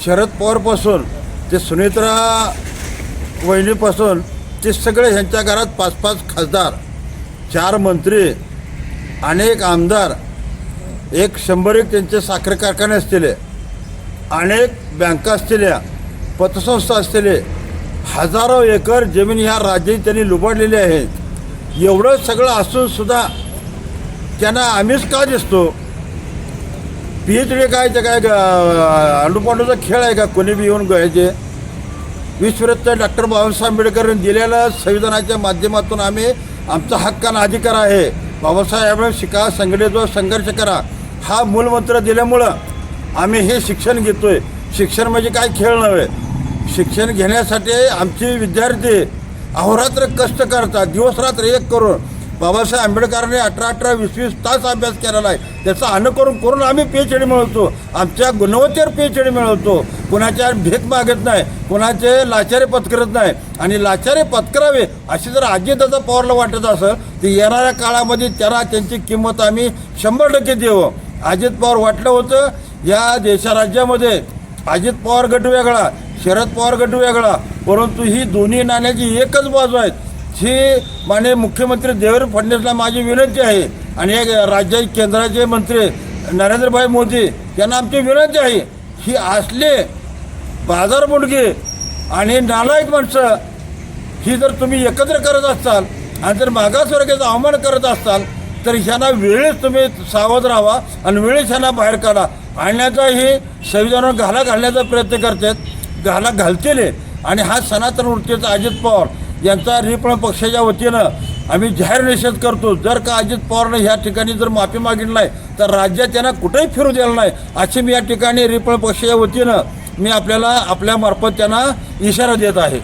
शरद पवारपासून ते सुनेत्रा वहिनीपासून ते सगळे ह्यांच्या घरात 5-5 खासदार, 4 मंत्री, अनेक आमदार, 100 त्यांचे साखर कारखाने असलेले, अनेक बँका असलेल्या, पतसंस्था असलेले, हजारो एकर जमीन ह्या राज्यात त्यांनी लुबाडलेली आहे. एवढं सगळं असूनसुद्धा त्यांना आम्हीच का दिसतो? PhD काय ते काय अंडूपांडूचा खेळ आहे का? कोणी बी येऊन घ्यायचे. विश्वरत्न डॉक्टर बाबासाहेब आंबेडकरांनी दिलेल्या संविधानाच्या माध्यमातून आम्ही आमचा हक्कानं अधिकार आहे. बाबासाहेब शिका, संघटित संघर्ष करा हा मूलमंत्र दिल्यामुळं आम्ही हे शिक्षण घेतोय. शिक्षण म्हणजे काय खेळ नव्हे. शिक्षण घेण्यासाठी आमचे विद्यार्थी अहोरात्र कष्ट करतात, दिवसरात्र एक करून. बाबासाहेब आंबेडकरांनी 18-18, 20-20 तास अभ्यास केलेला आहे. त्याचा अनुकरण करून आम्ही PhD मिळवतो. आमच्या गुणवत्तेवर PhD मिळवतो. कुणाच्या भीक मागत नाही, कुणाचे लाचारी पत्करत नाही. आणि लाचारी पत्करावे अशी जर अजितदादा पवारला वाटत असेल तर येणाऱ्या काळामध्ये त्यांना त्यांची किंमत आम्ही 100% देऊ. अजित पवार वाटलं होतं या राज्यामध्ये अजित पवार गट वेगळा, शरद पवार गट वेगळा, परंतु ही दोन्ही नाण्याची एकच बाजू आहेत. ही माननीय मुख्यमंत्री देवेंद्र फडणवीसला माझी विनंती आहे आणि एक राज्याचे केंद्राचे मंत्री नरेंद्रभाई मोदी यांना आमची विनंती आहे, ही असले बाजारमुडगे आणि नालायक माणसं ही जर तुम्ही एकत्र करत असाल आणि जर मागासवर्गाचा अवमान करत असाल तर ह्यांना वेळेस तुम्ही सावध राहा आणि वेळेस ह्यांना बाहेर काढा. आणण्याचाही संविधानावर घाला घालण्याचा प्रयत्न करतात, घाला घालतील. आणि हा सनातन वृत्तीचा अजित पवार यांचा रिपण पक्षाच्या वतीनं आम्ही जाहीर निषेध करतो. जर का अजित पवारनं ह्या ठिकाणी जर माफी मागितली नाही तर राज्यात त्यांना कुठेही फिरू द्यायला नाही अशी मी या ठिकाणी रिपण पक्षाच्या वतीनं मी आपल्याला आपल्यामार्फत त्यांना इशारा देत आहे.